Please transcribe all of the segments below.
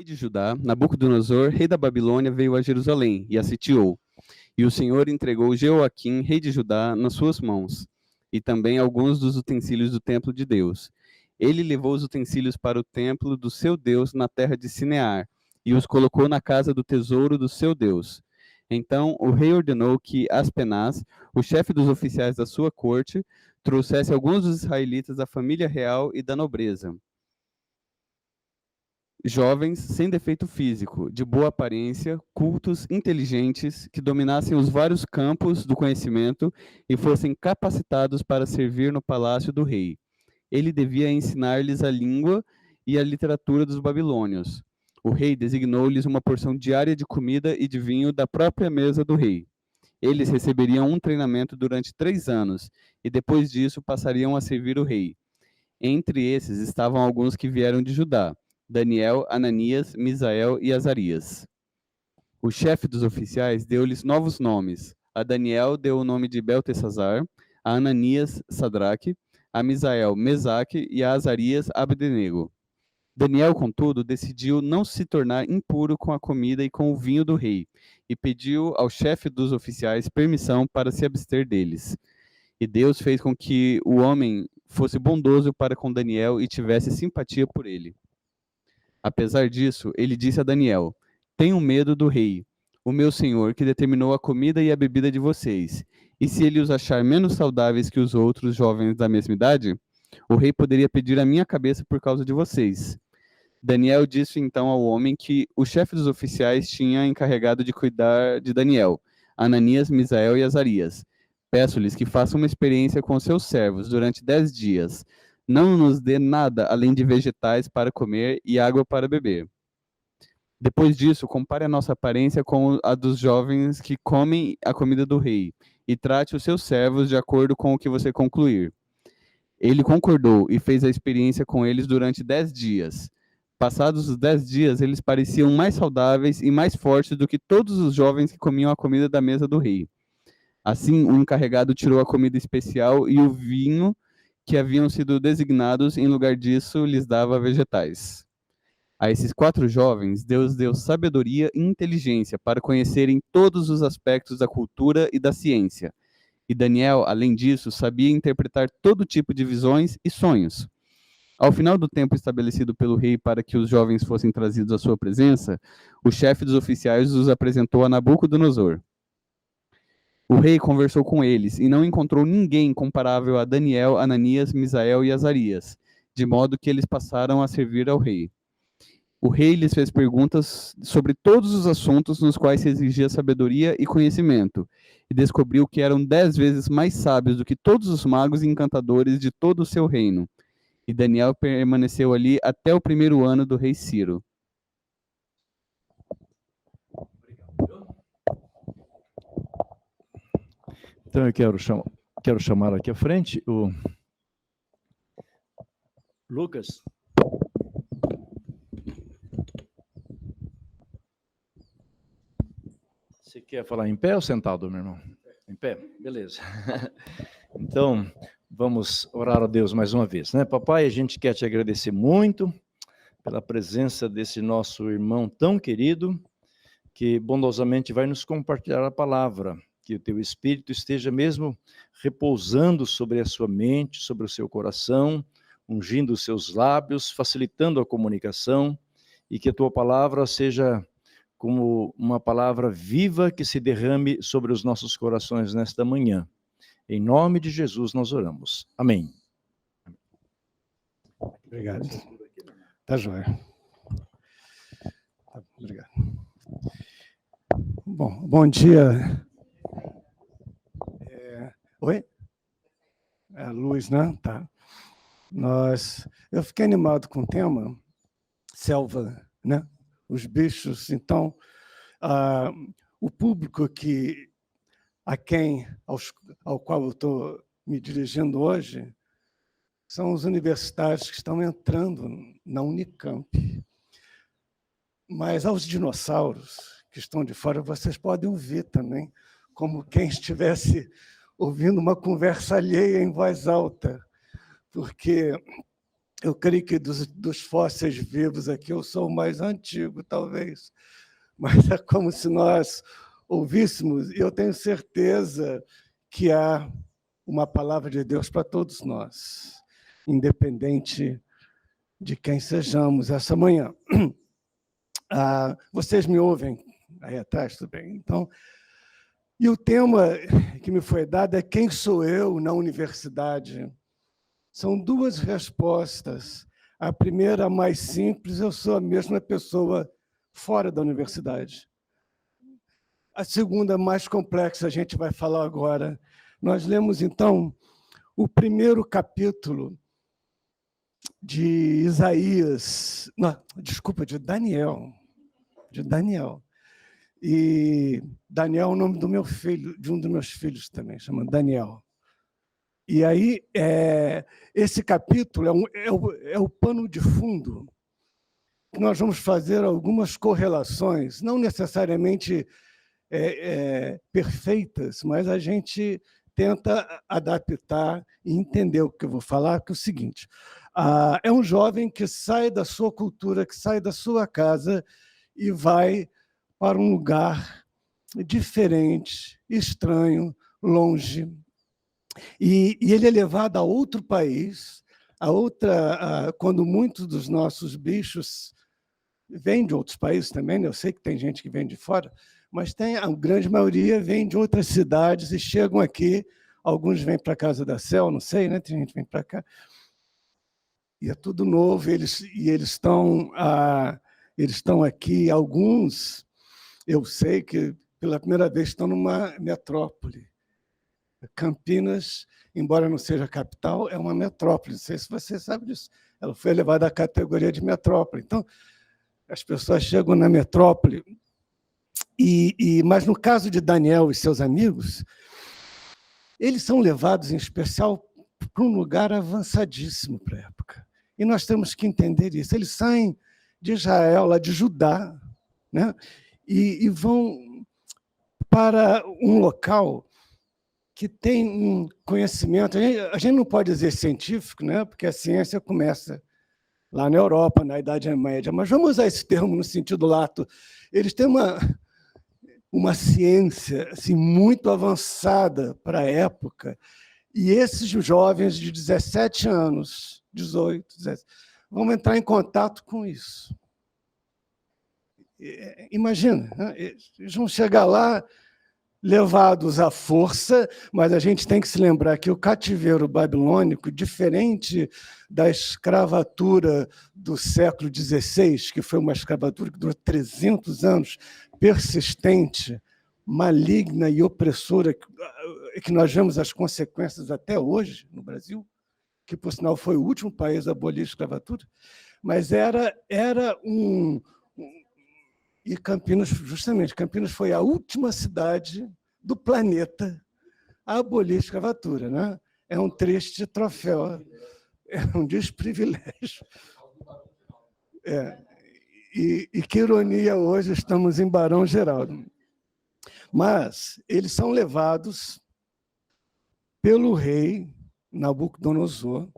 rei de Judá, Nabucodonosor, rei da Babilônia, veio a Jerusalém e a sitiou. E o Senhor entregou Jeoaquim, rei de Judá, nas suas mãos, e também alguns dos utensílios do templo de Deus. Ele levou os utensílios para o templo do seu Deus na terra de Sinear, e os colocou na casa do tesouro do seu Deus. Então o rei ordenou que Aspenaz, o chefe dos oficiais da sua corte, trouxesse alguns dos israelitas da família real e da nobreza, jovens sem defeito físico, de boa aparência, cultos, inteligentes, que dominassem os vários campos do conhecimento e fossem capacitados para servir no palácio do rei. Ele devia ensinar-lhes a língua e a literatura dos babilônios. O rei designou-lhes uma porção diária de comida e de vinho da própria mesa do rei. Eles receberiam um treinamento durante 3 anos, e depois disso passariam a servir o rei. Entre esses estavam alguns que vieram de Judá: Daniel, Ananias, Misael e Azarias. O chefe dos oficiais deu-lhes novos nomes. A Daniel deu o nome de Beltesazar, a Ananias, Sadraque, a Misael, Mesaque e a Azarias, Abdenego. Daniel, contudo, decidiu não se tornar impuro com a comida e com o vinho do rei, e pediu ao chefe dos oficiais permissão para se abster deles. E Deus fez com que o homem fosse bondoso para com Daniel e tivesse simpatia por ele. Apesar disso, ele disse a Daniel: Tenho medo do rei, o meu senhor, que determinou a comida e a bebida de vocês. E se ele os achar menos saudáveis que os outros jovens da mesma idade, o rei poderia pedir a minha cabeça por causa de vocês. Daniel disse então ao homem que o chefe dos oficiais tinha encarregado de cuidar de Daniel, Ananias, Misael e Azarias. Peço-lhes que façam uma experiência com seus servos durante 10 dias. Não nos dê nada além de vegetais para comer e água para beber. Depois disso, compare a nossa aparência com a dos jovens que comem a comida do rei, e trate os seus servos de acordo com o que você concluir. Ele concordou e fez a experiência com eles durante 10 dias. Passados os 10 dias, eles pareciam mais saudáveis e mais fortes do que todos os jovens que comiam a comida da mesa do rei. Assim, o encarregado tirou a comida especial e o vinho que haviam sido designados, em lugar disso, lhes dava vegetais. A esses 4 jovens, Deus deu sabedoria e inteligência para conhecerem todos os aspectos da cultura e da ciência. E Daniel, além disso, sabia interpretar todo tipo de visões e sonhos. Ao final do tempo estabelecido pelo rei para que os jovens fossem trazidos à sua presença, o chefe dos oficiais os apresentou a Nabucodonosor. O rei conversou com eles e não encontrou ninguém comparável a Daniel, Ananias, Misael e Azarias, de modo que eles passaram a servir ao rei. O rei lhes fez perguntas sobre todos os assuntos nos quais se exigia sabedoria e conhecimento, e descobriu que eram 10 vezes mais sábios do que todos os magos e encantadores de todo o seu reino. E Daniel permaneceu ali até o 1º ano do rei Ciro. Então eu quero chamar aqui à frente o Lucas. Você quer falar em pé ou sentado, meu irmão? Em pé? Beleza. Então, vamos orar a Deus mais uma vez, né? Papai, a gente quer te agradecer muito pela presença desse nosso irmão tão querido, que bondosamente vai nos compartilhar a palavra, que o teu Espírito esteja mesmo repousando sobre a sua mente, sobre o seu coração, ungindo os seus lábios, facilitando a comunicação, e que a tua palavra seja como uma palavra viva que se derrame sobre os nossos corações nesta manhã. Em nome de Jesus nós oramos. Amém. Obrigado. Tá joia. Obrigado. Bom dia. Oi? É a luz, né? Tá. Eu fiquei animado com o tema selva, né? Os bichos. Então, o público ao qual eu estou me dirigindo hoje são os universitários que estão entrando na Unicamp. Mas aos dinossauros que estão de fora, vocês podem ouvir também, como quem estivesse ouvindo uma conversa alheia em voz alta, porque Eu creio que dos fósseis vivos aqui, eu sou o mais antigo, talvez, mas é como se nós ouvíssemos, e eu tenho certeza que há uma palavra de Deus para todos nós, independente de quem sejamos essa manhã. Vocês me ouvem aí atrás, tudo bem? Então, e o tema que me foi dado é quem sou eu na universidade? São duas respostas. A primeira, mais simples, eu sou a mesma pessoa fora da universidade. A segunda, mais complexa, a gente vai falar agora. Nós lemos, então, o primeiro capítulo de Isaías, não, desculpa, de Daniel. E Daniel é o nome do meu filho, de um dos meus filhos também, chama Daniel. E aí, esse capítulo é o pano de fundo. Nós vamos fazer algumas correlações, não necessariamente perfeitas, mas a gente tenta adaptar e entender o que eu vou falar, que é o seguinte, é um jovem que sai da sua cultura, que sai da sua casa e vai para um lugar diferente, estranho, longe. E ele é levado a outro país, quando muitos dos nossos bichos vêm de outros países também, né? Eu sei que tem gente que vem de fora, mas a grande maioria vem de outras cidades e chegam aqui, alguns vêm para a Casa da Céu, não sei, né? Tem gente que vem para cá, e é tudo novo, eles estão aqui, alguns, eu sei que pela primeira vez estão numa metrópole. Campinas, embora não seja capital, é uma metrópole. Não sei se você sabe disso. Ela foi elevada à categoria de metrópole. Então, as pessoas chegam na metrópole. Mas, no caso de Daniel e seus amigos, eles são levados, em especial, para um lugar avançadíssimo para a época. E nós temos que entender isso. Eles saem de Israel, lá de Judá, né? E vão para um local que tem um conhecimento, a gente não pode dizer científico, né? Porque a ciência começa lá na Europa, na Idade Média, mas vamos usar esse termo no sentido lato. Eles têm uma ciência assim, muito avançada para a época, e esses jovens de 17 anos, 18, 17, vão entrar em contato com isso. Imagina, né? Eles vão chegar lá levados à força, mas a gente tem que se lembrar que o cativeiro babilônico, diferente da escravatura do século XVI, que foi uma escravatura que durou 300 anos, persistente, maligna e opressora, que nós vemos as consequências até hoje no Brasil, que, por sinal, foi o último país a abolir a escravatura, mas era e Campinas, justamente, Campinas foi a última cidade do planeta a abolir a escravatura, né? É um triste troféu, é um desprivilégio. E que ironia, hoje estamos em Barão Geraldo. Mas eles são levados pelo rei Nabucodonosor.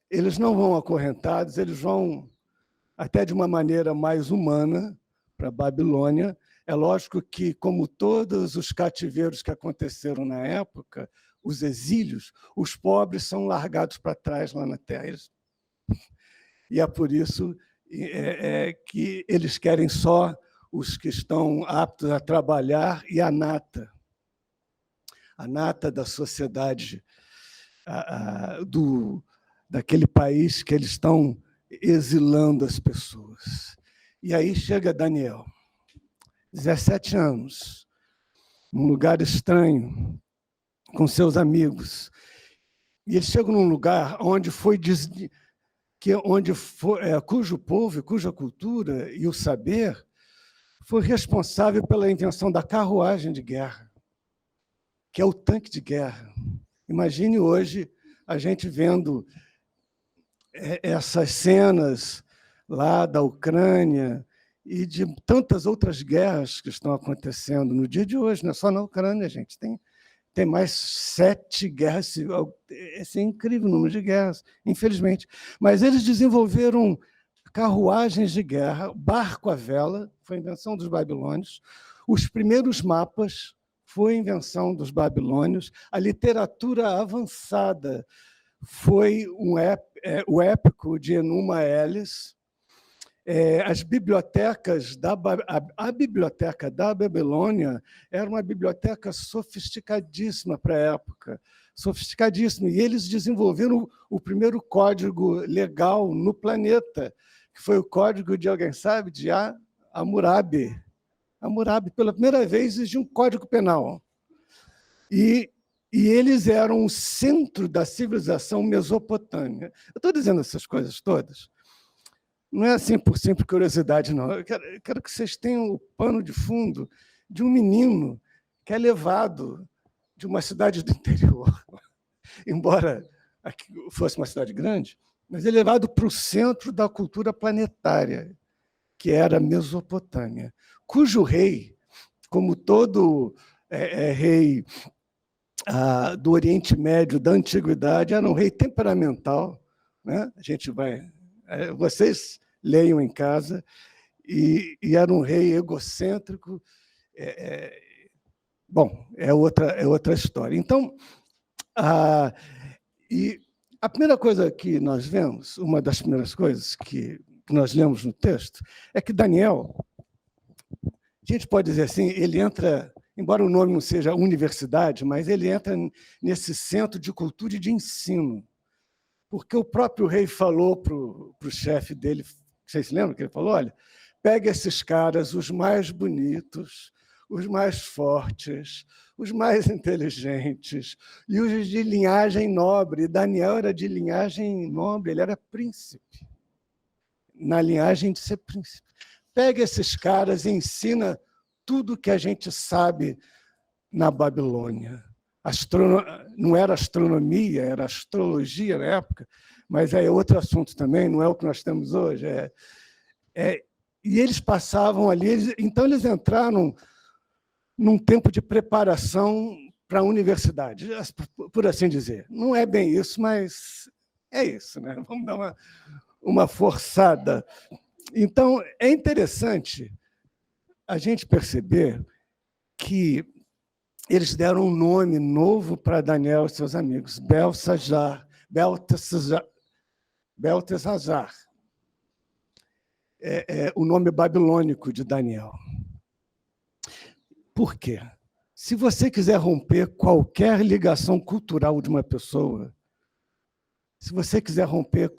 Eles não vão acorrentados, eles vão até de uma maneira mais humana para a Babilônia. É lógico que, como todos os cativeiros que aconteceram na época, os exílios, os pobres são largados para trás lá na terra. E é por isso que eles querem só os que estão aptos a trabalhar e a nata da sociedade daquele país que eles estão exilando as pessoas. E aí chega Daniel, 17 anos, num lugar estranho, com seus amigos. E eles chegam num lugar cujo povo, cuja cultura e o saber foi responsável pela invenção da carruagem de guerra, que é o tanque de guerra. Imagine hoje a gente vendo essas cenas lá da Ucrânia e de tantas outras guerras que estão acontecendo no dia de hoje, não é só na Ucrânia, gente. tem mais 7 guerras civis. Esse é incrível o número de guerras, infelizmente. Mas eles desenvolveram carruagens de guerra, barco à vela, foi invenção dos babilônios. Os primeiros mapas foi invenção dos babilônios. A literatura avançada foi o épico de Enuma Elis. As bibliotecas, a biblioteca da Babilônia era uma biblioteca sofisticadíssima para a época, sofisticadíssima. E eles desenvolveram o primeiro código legal no planeta, que foi o código de, alguém sabe, de Hammurabi. Hammurabi, pela primeira vez, exigiu um código penal. E eles eram o centro da civilização mesopotâmica. Eu estou dizendo essas coisas todas. Não é assim por simples curiosidade, não. Eu quero que vocês tenham o pano de fundo de um menino que é levado de uma cidade do interior, embora aqui fosse uma cidade grande, mas é levado para o centro da cultura planetária, que era a Mesopotâmia, cujo rei, como todo rei do Oriente Médio, da Antiguidade, era um rei temperamental, né? A gente vai... Vocês leiam em casa, e era um rei egocêntrico. Bom, é outra história. Então, e a primeira coisa que nós vemos, uma das primeiras coisas que nós lemos no texto, é que Daniel, a gente pode dizer assim, ele entra, embora o nome não seja universidade, mas ele entra nesse centro de cultura e de ensino, porque o próprio rei falou para o chefe dele, vocês se lembram que ele falou? Olha, pega esses caras, os mais bonitos, os mais fortes, os mais inteligentes, e os de linhagem nobre. Daniel era de linhagem nobre, ele era príncipe, na linhagem de ser príncipe. Pega esses caras e ensina tudo que a gente sabe na Babilônia. Não era astronomia, era astrologia na época, mas é outro assunto também, não é o que nós temos hoje. E eles passavam ali, então eles entraram num tempo de preparação para a universidade, por assim dizer. Não é bem isso, mas é isso, né? Vamos dar uma forçada. Então, é interessante a gente perceber que eles deram um nome novo para Daniel e seus amigos, Beltesazar. O nome babilônico de Daniel. Por quê? Se você quiser romper qualquer ligação cultural de uma pessoa, se você quiser romper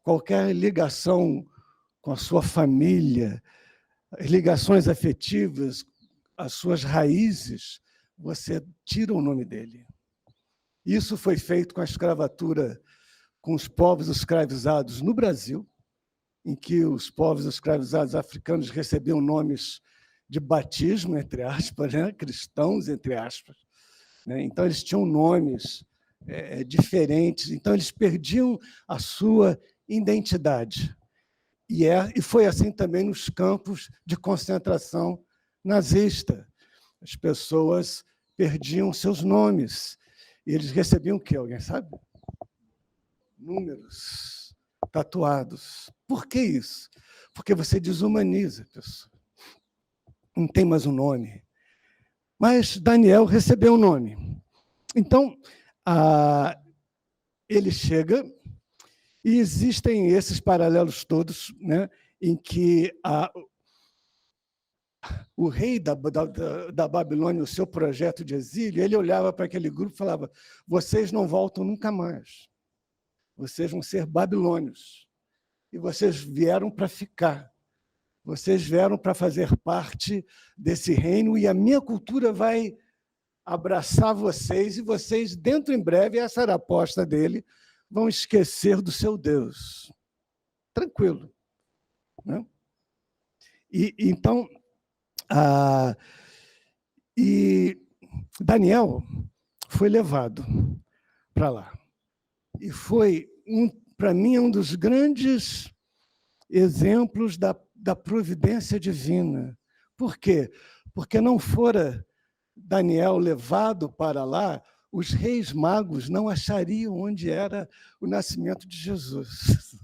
qualquer ligação com a sua família, ligações afetivas, as suas raízes, você tira o nome dele. Isso foi feito com a escravatura, com os povos escravizados no Brasil, em que os povos escravizados africanos recebiam nomes de batismo, entre aspas, né? Cristãos, entre aspas. Né? Então, eles tinham nomes diferentes, então eles perdiam a sua identidade. E foi assim também nos campos de concentração nazista. As pessoas perdiam seus nomes. E eles recebiam o quê? Alguém sabe? Números tatuados. Por que isso? Porque você desumaniza a pessoa. Não tem mais um nome. Mas Daniel recebeu um nome. Então, ele chega e existem esses paralelos todos, né, em que o rei da Babilônia, o seu projeto de exílio, ele olhava para aquele grupo e falava: vocês não voltam nunca mais. Vocês vão ser babilônios. E vocês vieram para ficar. Vocês vieram para fazer parte desse reino e a minha cultura vai abraçar vocês e vocês, dentro em breve, essa era a aposta dele, vão esquecer do seu Deus. Tranquilo. Né? Então, e Daniel foi levado para lá. E foi, para mim, um dos grandes exemplos da providência divina. Por quê? Porque não fora Daniel levado para lá, os reis magos não achariam onde era o nascimento de Jesus.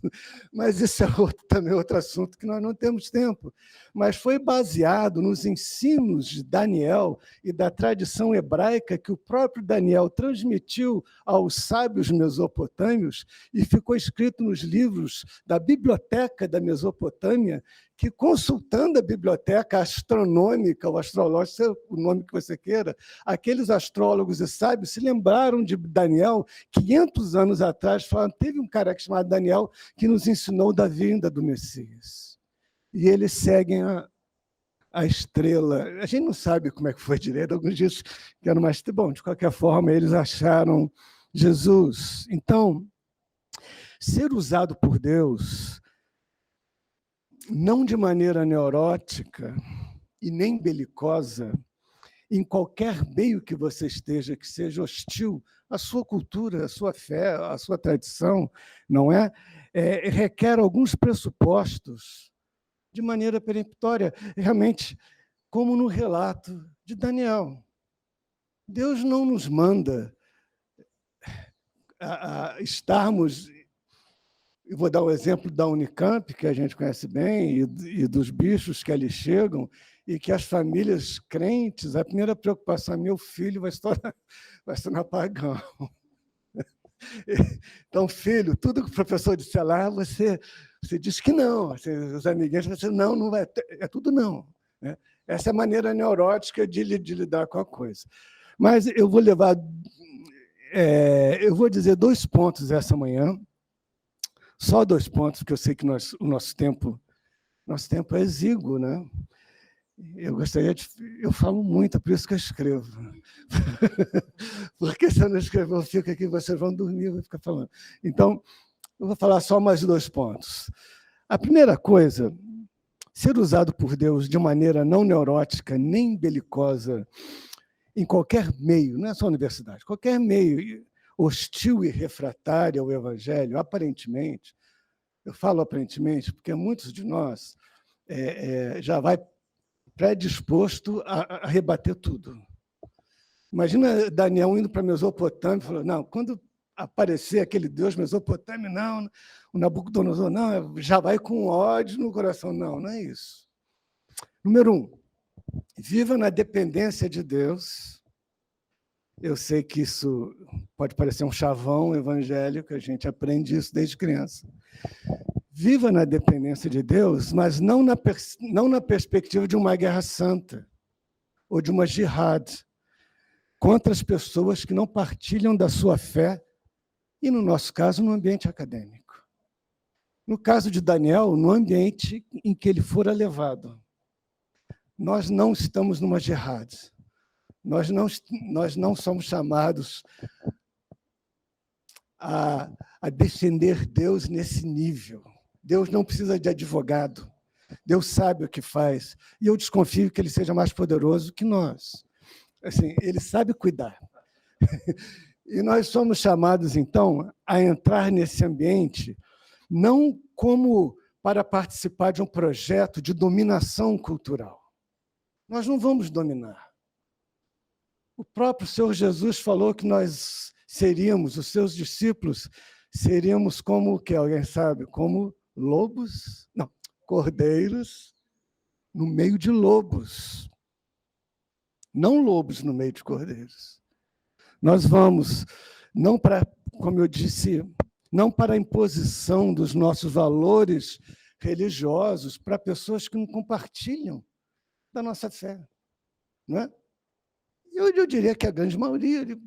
Mas isso é também outro assunto que nós não temos tempo. Mas foi baseado nos ensinos de Daniel e da tradição hebraica que o próprio Daniel transmitiu aos sábios mesopotâmios e ficou escrito nos livros da biblioteca da Mesopotâmia, que, consultando a biblioteca astronômica, ou astrológica, o nome que você queira, aqueles astrólogos e sábios se lembraram de Daniel 500 anos atrás, falaram, teve um cara chamado Daniel que nos ensinou da vinda do Messias. E eles seguem a estrela. A gente não sabe como é que foi direito, alguns dizem que era uma estrela. Bom, de qualquer forma, eles acharam Jesus. Então, ser usado por Deus, não de maneira neurótica e nem belicosa, em qualquer meio que você esteja, que seja hostil à sua cultura, à sua fé, à sua tradição, não é? Requer alguns pressupostos de maneira peremptória, realmente, como no relato de Daniel. Deus não nos manda a estarmos... Eu vou dar o exemplo da Unicamp, que a gente conhece bem, e dos bichos que ali chegam, e que as famílias crentes, a primeira preocupação é meu filho vai se tornar pagão. Então, filho, tudo que o professor disser lá, você diz que não. Os amiguinhos vão dizer, não vai, é tudo não. Né? Essa é a maneira neurótica de lidar com a coisa. Mas eu vou eu vou dizer 2 pontos essa manhã, só 2 pontos, porque eu sei que o nosso tempo é exíguo, né? Eu falo muito, é por isso que eu escrevo. Porque se eu não escrever, eu fico aqui, vocês vão dormir, eu vou ficar falando. Então, eu vou falar só mais 2 pontos. A primeira coisa, ser usado por Deus de maneira não neurótica, nem belicosa, em qualquer meio, não é só universidade, qualquer meio hostil e refratário ao Evangelho, aparentemente, eu falo aparentemente, porque muitos de nós já vai predisposto a rebater tudo. Imagina Daniel indo para a Mesopotâmia e falou, não, quando aparecer aquele Deus mesopotâmio, não, o Nabucodonosor, não, já vai com ódio no coração. Não é isso. Número 1, viva na dependência de Deus. Eu sei que isso pode parecer um chavão evangélico, a gente aprende isso desde criança. Viva na dependência de Deus, mas não na perspectiva de uma guerra santa ou de uma jihad contra as pessoas que não partilham da sua fé e, no nosso caso, no ambiente acadêmico. No caso de Daniel, no ambiente em que ele fora levado. Nós não estamos numa jihad. Nós não somos chamados a defender Deus nesse nível. Deus não precisa de advogado. Deus sabe o que faz. E eu desconfio que ele seja mais poderoso que nós. Assim, ele sabe cuidar. E nós somos chamados, então, a entrar nesse ambiente, não como para participar de um projeto de dominação cultural. Nós não vamos dominar. O próprio Senhor Jesus falou que nós seríamos, os seus discípulos, seríamos como o que? Alguém sabe? Como lobos? Não, cordeiros no meio de lobos. Não lobos no meio de cordeiros. Nós vamos, não para, como eu disse, não para a imposição dos nossos valores religiosos para pessoas que não compartilham da nossa fé. Não é? Eu diria que a grande maioria.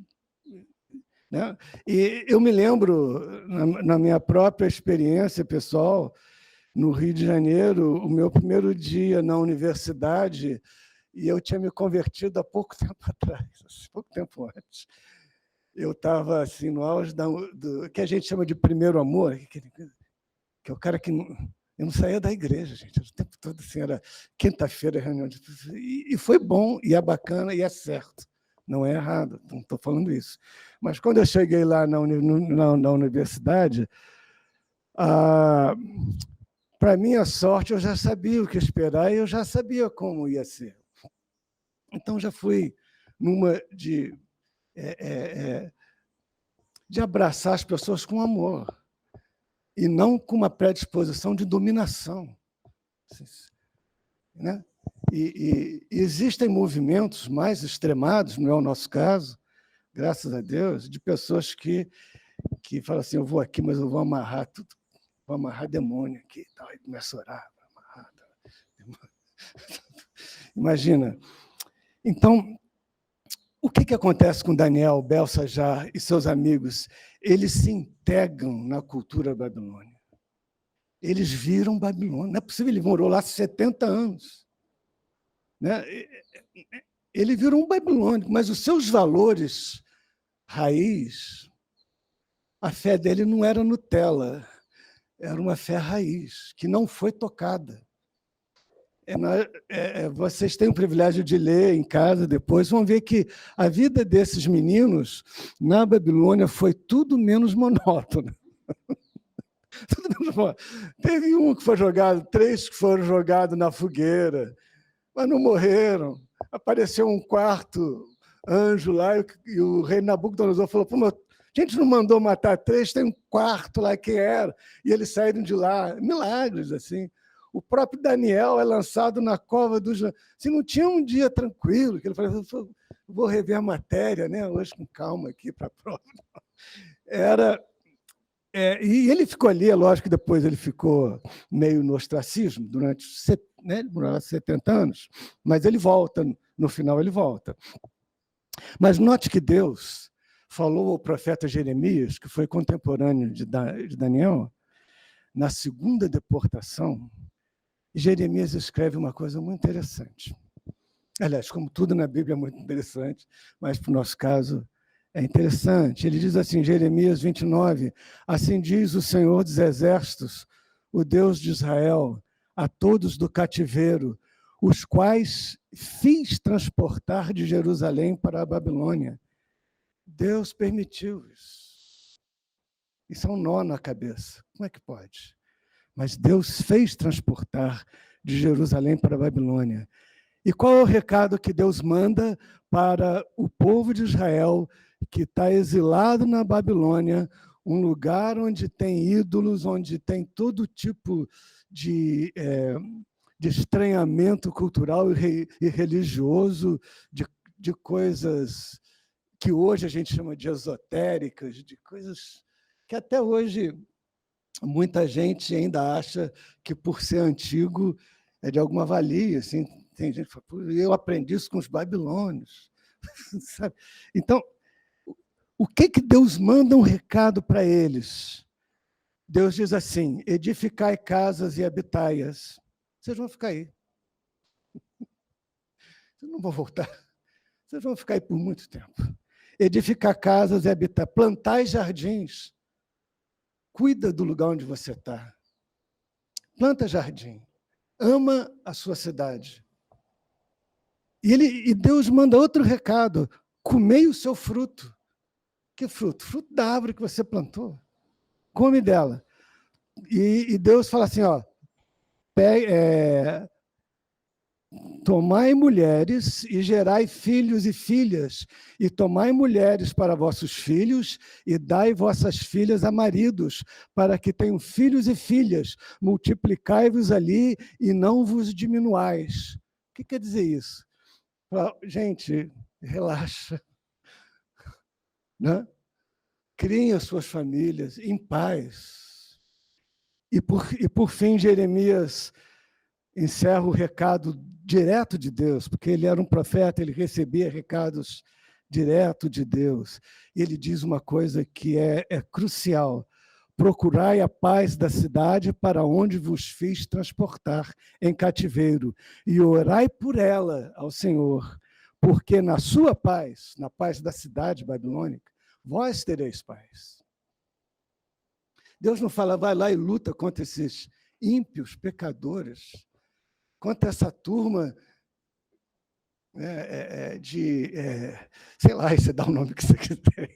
Né? E eu me lembro, na minha própria experiência pessoal, no Rio de Janeiro, o meu primeiro dia na universidade, e eu tinha me convertido há pouco tempo atrás, pouco tempo antes. Eu estava assim, no auge do que a gente chama de primeiro amor, que é o cara que... Eu não saía da igreja, gente, o tempo todo assim, era quinta-feira, reunião de... E foi bom, e é bacana, e é certo. Não é errado, não estou falando isso. Mas quando eu cheguei lá na universidade, para minha sorte, eu já sabia o que esperar e eu já sabia como ia ser. Então, já fui numa de abraçar as pessoas com amor, e não com uma predisposição de dominação. Né? E existem movimentos mais extremados, não é o nosso caso, graças a Deus, de pessoas que falam assim, eu vou aqui, mas eu vou amarrar tudo, vou amarrar demônio aqui, tal, e começa a orar, vou amarrar. Imagina. Então, o que acontece com Daniel, Belsajar e seus amigos? Eles se integram na cultura babilônica. Eles viram Babilônia. Não é possível, ele morou lá 70 anos. Né? Ele virou um babilônico, mas os seus valores raiz, a fé dele não era Nutella, era uma fé raiz, que não foi tocada. Vocês têm o privilégio de ler em casa depois, vão ver que a vida desses meninos na Babilônia foi tudo menos monótona. Tudo menos monótona. Teve um que foi jogado, 3 que foram jogados na fogueira, mas não morreram. Apareceu um quarto anjo lá e o rei Nabucodonosor falou, pô, a gente não mandou matar 3, tem um quarto lá, quem era? E eles saíram de lá. Milagres, assim. O próprio Daniel é lançado na cova dos... Se não tinha um dia tranquilo, que ele falou, vou rever a matéria, né? Hoje com calma aqui para a prova. E ele ficou ali, é lógico que depois ele ficou meio no ostracismo, durante, né, ele morou lá 70 anos, mas ele volta, no final ele volta. Mas note que Deus falou ao profeta Jeremias, que foi contemporâneo de Daniel, na segunda deportação, Jeremias escreve uma coisa muito interessante. Aliás, como tudo na Bíblia é muito interessante, mas, para o nosso caso, é interessante. Ele diz assim, Jeremias 29, assim diz o Senhor dos Exércitos, o Deus de Israel, a todos do cativeiro, os quais fiz transportar de Jerusalém para a Babilônia. Deus permitiu isso. Isso é um nó na cabeça. Como é que pode? Mas Deus fez transportar de Jerusalém para a Babilônia. E qual é o recado que Deus manda para o povo de Israel que está exilado na Babilônia, um lugar onde tem ídolos, onde tem todo tipo de estranhamento cultural e religioso, de coisas que hoje a gente chama de esotéricas, de coisas que até hoje muita gente ainda acha que, por ser antigo, é de alguma valia. Assim, tem gente que fala, eu aprendi isso com os babilônios. Sabe? Então, o que Deus manda um recado para eles? Deus diz assim, edificai casas e habitai-as. Vocês vão ficar aí. Vocês não vão voltar. Vocês vão ficar aí por muito tempo. Edificar casas e habitar. Plantai jardins. Cuida do lugar onde você está. Planta jardim. Ama a sua cidade. E Deus manda outro recado. Comei o seu fruto. Que fruto? Fruto da árvore que você plantou. Come dela. E Deus fala assim, ó, tomai mulheres e gerai filhos e filhas, e tomai mulheres para vossos filhos, e dai vossas filhas a maridos, para que tenham filhos e filhas, multiplicai-vos ali e não vos diminuais. O que quer dizer isso? Gente, relaxa. Né? Criem as suas famílias em paz. E por fim, Jeremias encerra o recado direto de Deus, porque ele era um profeta, ele recebia recados direto de Deus. E ele diz uma coisa que é crucial. Procurai a paz da cidade para onde vos fiz transportar em cativeiro, e orai por ela ao Senhor, porque na sua paz, na paz da cidade babilônica, vós tereis paz. Deus não fala, vai lá e luta contra esses ímpios, pecadores, contra essa turma sei lá, você dá o nome que você quiser,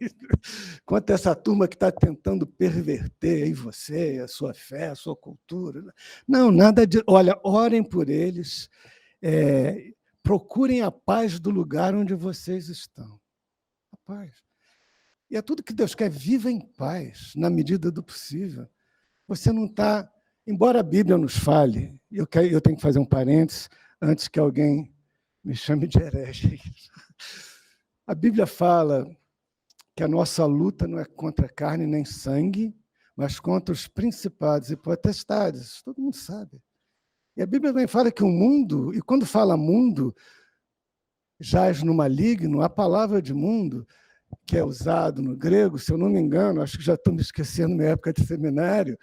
contra essa turma que está tentando perverter aí você, a sua fé, a sua cultura. Não, nada de... Olha, orem por eles, procurem a paz do lugar onde vocês estão. A paz. E é tudo que Deus quer, viva em paz, na medida do possível. Você não está... Embora a Bíblia nos fale, eu tenho que fazer um parênteses antes que alguém me chame de herege. A Bíblia fala que a nossa luta não é contra carne nem sangue, mas contra os principados e potestades. Todo mundo sabe. E a Bíblia também fala que o mundo, e quando fala mundo, jaz no maligno, a palavra de mundo, que é usado no grego, se eu não me engano, acho que já estou me esquecendo na época de seminário,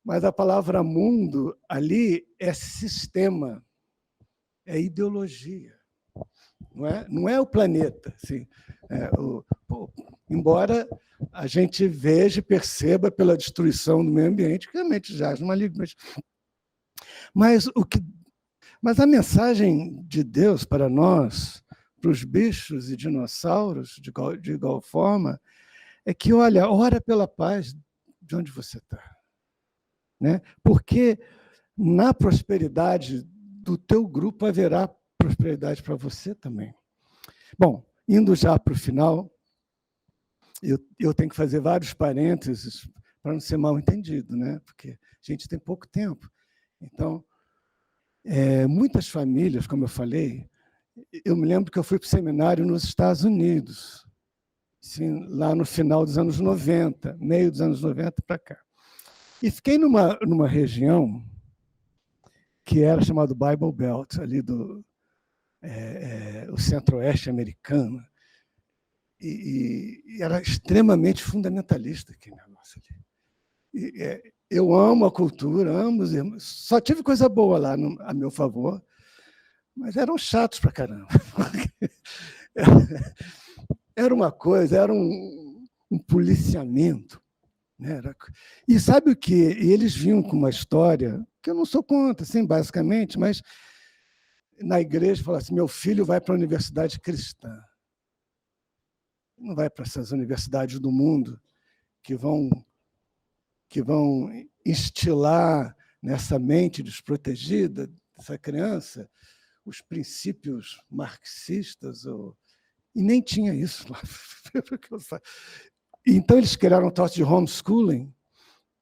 mas a palavra mundo ali é sistema, é ideologia. Não é o planeta. Assim, embora a gente veja e perceba pela destruição do meio ambiente, que realmente jaz no maligno. Mas a mensagem de Deus para nós, para os bichos e dinossauros, de igual forma, é que, olha, ora pela paz de onde você está. Né? Porque na prosperidade do teu grupo haverá prosperidade para você também. Bom, indo já para o final, eu tenho que fazer vários parênteses para não ser mal entendido, né? Porque a gente tem pouco tempo. Então, muitas famílias, como eu falei, eu me lembro que eu fui para o seminário nos Estados Unidos, assim, lá no final dos anos 90, meio dos anos 90 para cá. E fiquei numa região que era chamado Bible Belt, ali do o centro-oeste americano, e era extremamente fundamentalista aquele negócio ali. Eu amo a cultura, amo os irmãos, só tive coisa boa lá a meu favor, mas eram chatos pra caramba. Era uma coisa, era um policiamento. Né? E sabe o quê? Eles vinham com uma história, que eu não sou contra, assim, basicamente, mas na igreja falaram assim, meu filho vai para a universidade cristã. Não vai para essas universidades do mundo que vão instilar nessa mente desprotegida dessa criança os princípios marxistas. E nem tinha isso lá. Então, eles criaram um troço de homeschooling,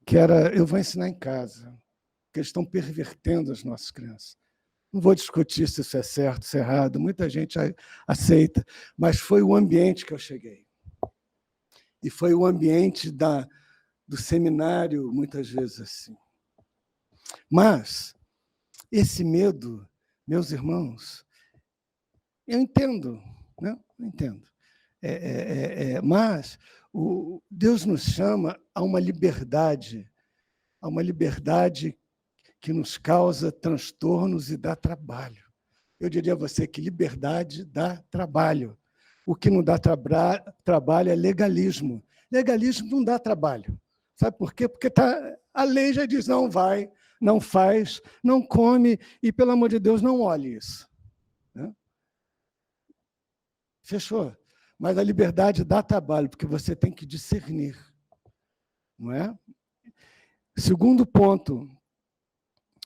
que era, eu vou ensinar em casa, que eles estão pervertendo as nossas crianças. Não vou discutir se isso é certo, se é errado, muita gente aceita, mas foi o ambiente que eu cheguei. E foi o ambiente do seminário, muitas vezes assim. Mas esse medo, meus irmãos, eu entendo, né? Eu entendo. Mas Deus nos chama a uma liberdade que nos causa transtornos e dá trabalho. Eu diria a você que liberdade dá trabalho. O que não dá trabalho é legalismo. Legalismo não dá trabalho. Sabe por quê? Porque a lei já diz, não vai, não faz, não come, e, pelo amor de Deus, não olhe isso. Né? Fechou? Mas a liberdade dá trabalho, porque você tem que discernir. Não é? Segundo ponto,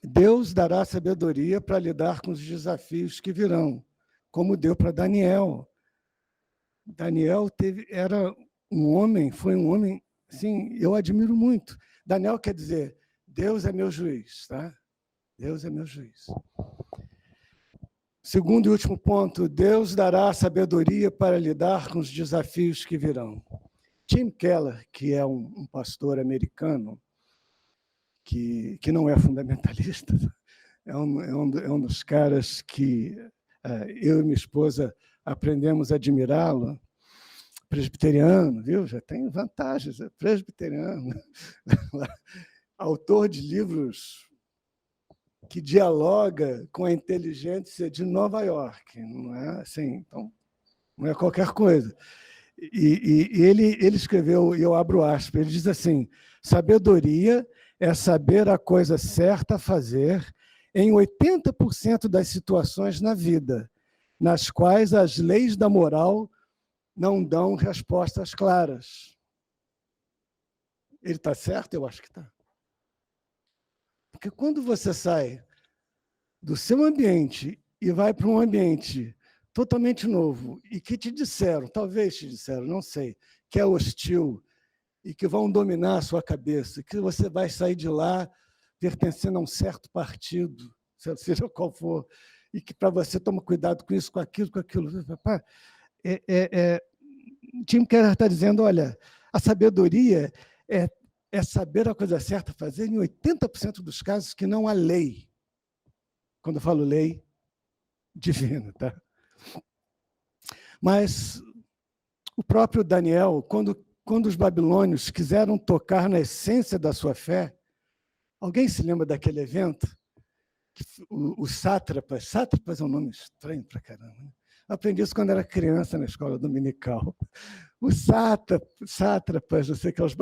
Deus dará sabedoria para lidar com os desafios que virão, como deu para Daniel. Daniel foi um homem, assim, eu admiro muito. Daniel quer dizer, Deus é meu juiz, tá? Deus é meu juiz. Segundo e último ponto, Deus dará sabedoria para lidar com os desafios que virão. Tim Keller, que é um pastor americano, que não é fundamentalista, é um dos caras que eu e minha esposa aprendemos a admirá-lo, presbiteriano, viu? Já tem vantagens, é presbiteriano, autor de livros que dialoga com a inteligência de Nova York, não é assim, então, não é qualquer coisa. E ele escreveu, e eu abro aspas, ele diz assim, sabedoria é saber a coisa certa a fazer em 80% das situações na vida, nas quais as leis da moral não dão respostas claras. Ele está certo? Eu acho que está. Porque quando você sai do seu ambiente e vai para um ambiente totalmente novo e que te disseram, talvez te disseram, não sei, que é hostil e que vão dominar a sua cabeça, que você vai sair de lá pertencendo a um certo partido, seja qual for, e que para você toma cuidado com isso, com aquilo, com aquilo. Tim Keller está dizendo, olha, a sabedoria é saber a coisa certa a fazer em 80% dos casos que não há lei. Quando eu falo lei, divina, tá? Mas o próprio Daniel, quando os babilônios quiseram tocar na essência da sua fé, alguém se lembra daquele evento? Os sátrapas é um nome estranho para caramba. Eu aprendi isso quando era criança na escola dominical. Os sátrapas, não sei o que, os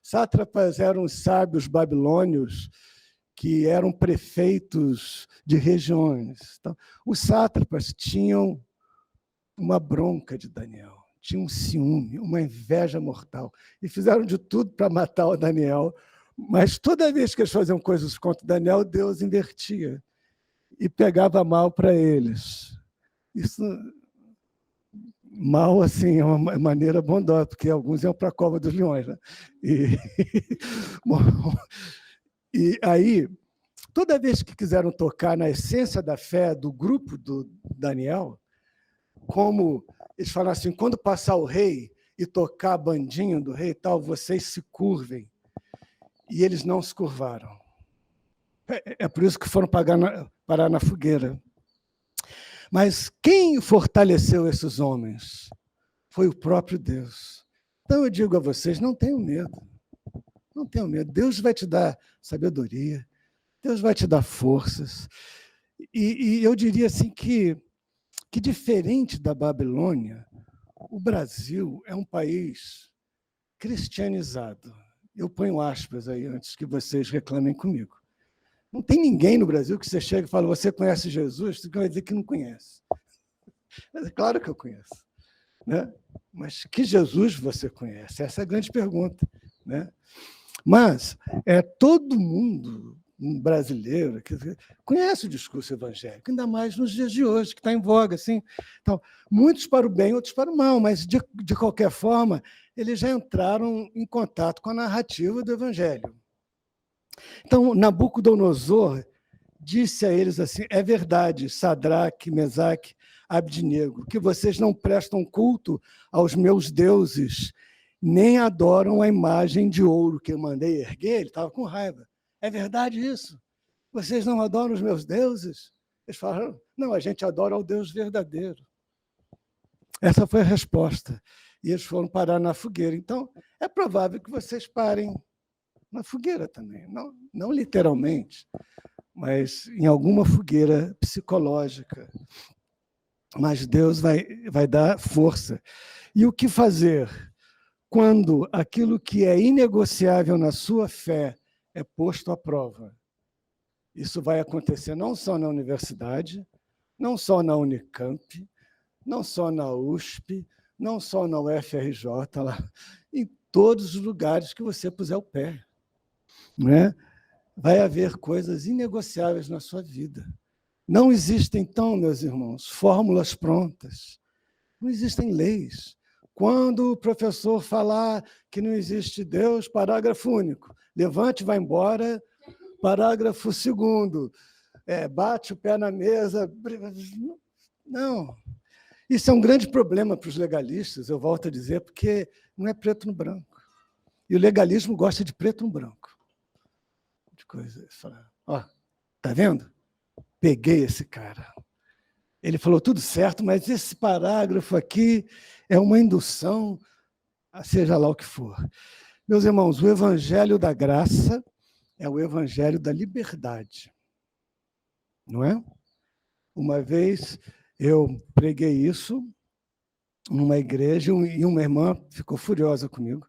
sátrapas eram os sábios babilônios que eram prefeitos de regiões. Então, os sátrapas tinham uma bronca de Daniel, tinham um ciúme, uma inveja mortal, e fizeram de tudo para matar o Daniel, mas toda vez que eles faziam coisas contra Daniel, Deus invertia e pegava mal para eles. Isso, mal, assim, é uma maneira bondosa, porque alguns iam para a cova dos leões, né? E aí, toda vez que quiseram tocar na essência da fé do grupo do Daniel, como eles falam assim, quando passar o rei e tocar a bandinha do rei e tal, vocês se curvem. E eles não se curvaram. É por isso que foram parar na fogueira. Mas quem fortaleceu esses homens? Foi o próprio Deus. Então eu digo a vocês, não tenham medo. Não tenham medo. Deus vai te dar sabedoria, Deus vai te dar forças. E eu diria assim que diferente da Babilônia, o Brasil é um país cristianizado. Eu ponho aspas aí antes que vocês reclamem comigo. Não tem ninguém no Brasil que você chega e fala, você conhece Jesus? Você vai dizer que não conhece. Mas é claro que eu conheço. Né? Mas que Jesus você conhece? Essa é a grande pergunta. Né? Mas todo mundo brasileiro conhece o discurso evangélico, ainda mais nos dias de hoje, que está em voga. Assim. Então, muitos para o bem, outros para o mal, mas, de qualquer forma, eles já entraram em contato com a narrativa do evangelho. Então, Nabucodonosor disse a eles assim, é verdade, Sadraque, Mesaque, Abdenego, que vocês não prestam culto aos meus deuses, nem adoram a imagem de ouro que eu mandei erguer. Ele estava com raiva. É verdade isso? Vocês não adoram os meus deuses? Eles falaram, não, a gente adora ao Deus verdadeiro. Essa foi a resposta. E eles foram parar na fogueira. Então, é provável que vocês parem na fogueira também. Não literalmente, mas em alguma fogueira psicológica. Mas Deus vai dar força. E o que fazer quando aquilo que é inegociável na sua fé é posto à prova? Isso vai acontecer não só na universidade, não só na Unicamp, não só na USP, não só na UFRJ, lá, em todos os lugares que você puser o pé. Né? Vai haver coisas inegociáveis na sua vida. Não existem, então, meus irmãos, fórmulas prontas. Não existem leis. Quando o professor falar que não existe Deus, parágrafo único. Levante e vai embora, parágrafo segundo. Bate o pé na mesa. Não. Isso é um grande problema para os legalistas, eu volto a dizer, porque não é preto no branco. E o legalismo gosta de preto no branco. De coisa. Ó, tá vendo? Peguei esse cara. Ele falou tudo certo, mas esse parágrafo aqui é uma indução, a seja lá o que for. Meus irmãos, o evangelho da graça é o evangelho da liberdade. Não é? Uma vez eu preguei isso numa igreja e uma irmã ficou furiosa comigo.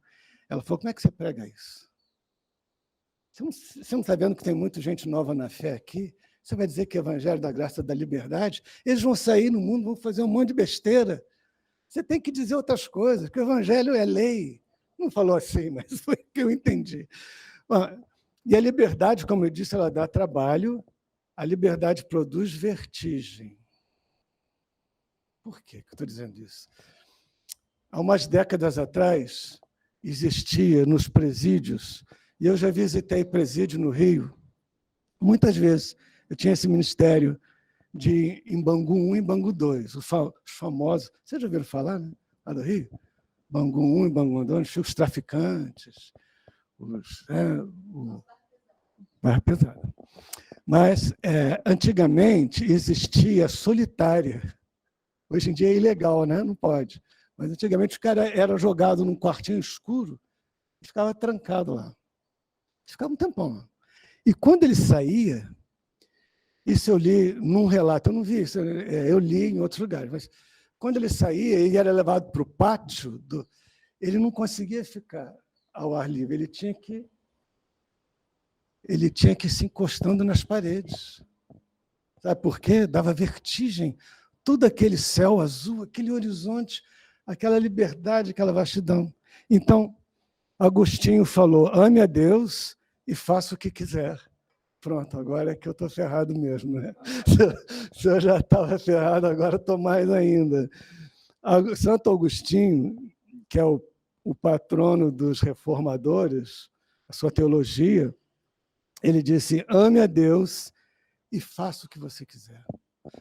Ela falou, como é que você prega isso? Você não está vendo que tem muita gente nova na fé aqui? Você vai dizer que é o evangelho da graça da liberdade? Eles vão sair no mundo, vão fazer um monte de besteira. Você tem que dizer outras coisas, que o evangelho é lei. Não falou assim, mas foi o que eu entendi. E a liberdade, como eu disse, ela dá trabalho, a liberdade produz vertigem. Por que eu estou dizendo isso? Há umas décadas atrás, existia nos presídios, e eu já visitei presídio no Rio, muitas vezes. Eu tinha esse ministério em Bangu 1 e Bangu 2, os famosos, vocês já ouviram falar, né? Lá do Rio? Bangu 1 e Bangu 2, os traficantes, mais pesado. Mas, antigamente, existia solitária. Hoje em dia é ilegal, né? Não pode. Mas, antigamente, o cara era jogado num quartinho escuro e ficava trancado lá. Ficava um tempão lá. E quando ele saía, isso eu li num relato, eu não vi isso, eu li em outros lugares, mas quando ele saía e era levado para o pátio, ele não conseguia ficar ao ar livre, ele tinha que ir se encostando nas paredes. Sabe por quê? Dava vertigem. Todo aquele céu azul, aquele horizonte, aquela liberdade, aquela vastidão. Então, Agostinho falou, ame a Deus e faça o que quiser. Pronto, agora é que eu estou ferrado mesmo. Né? Se eu já estava ferrado, agora estou mais ainda. Santo Agostinho, que é o patrono dos reformadores, a sua teologia, ele disse, ame a Deus e faça o que você quiser.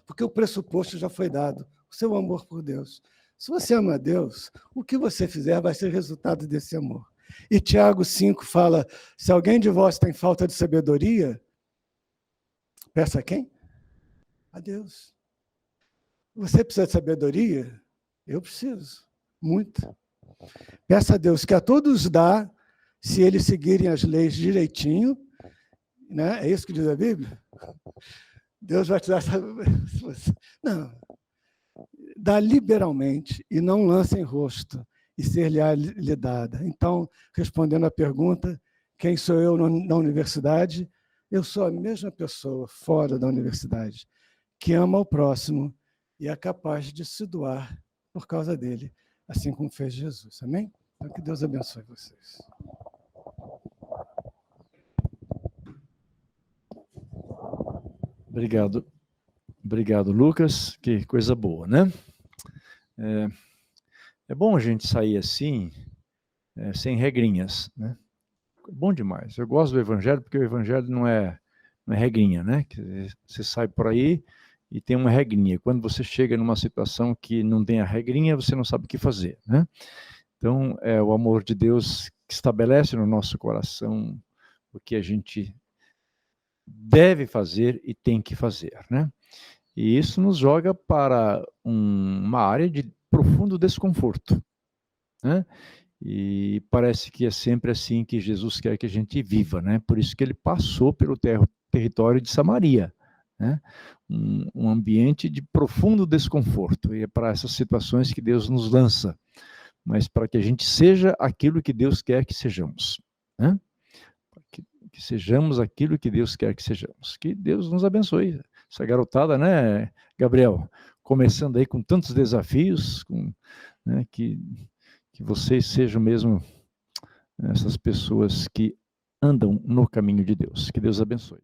Porque o pressuposto já foi dado, o seu amor por Deus. Se você ama a Deus, o que você fizer vai ser resultado desse amor. E Tiago 5 fala, se alguém de vós tem falta de sabedoria, peça a quem? A Deus. Você precisa de sabedoria? Eu preciso, muito. Peça a Deus que a todos dá, se eles seguirem as leis direitinho, né? É isso que diz a Bíblia? Deus vai te dar... Não. Dá liberalmente e não lança em rosto, e ser-lhe dada. Então, respondendo à pergunta, quem sou eu na universidade? Eu sou a mesma pessoa fora da universidade, que ama o próximo e é capaz de se doar por causa dele, assim como fez Jesus. Amém? Então, que Deus abençoe vocês. Obrigado. Obrigado, Lucas. Que coisa boa, né? É bom a gente sair assim, sem regrinhas, né? É bom demais. Eu gosto do Evangelho, porque o Evangelho não é regrinha, né? Que você sai por aí e tem uma regrinha. Quando você chega numa situação que não tem a regrinha, você não sabe o que fazer, né? Então, é o amor de Deus que estabelece no nosso coração o que a gente deve fazer e tem que fazer, né? E isso nos joga para uma área de profundo desconforto, né? E parece que é sempre assim que Jesus quer que a gente viva, né? Por isso que ele passou pelo território de Samaria, né? Um ambiente de profundo desconforto. E é para essas situações que Deus nos lança, mas para que a gente seja aquilo que Deus quer que sejamos, né? Que sejamos aquilo que Deus quer que sejamos. Que Deus nos abençoe. Essa garotada, né, Gabriel? Começando aí com tantos desafios, né, que vocês sejam mesmo essas pessoas que andam no caminho de Deus. Que Deus abençoe.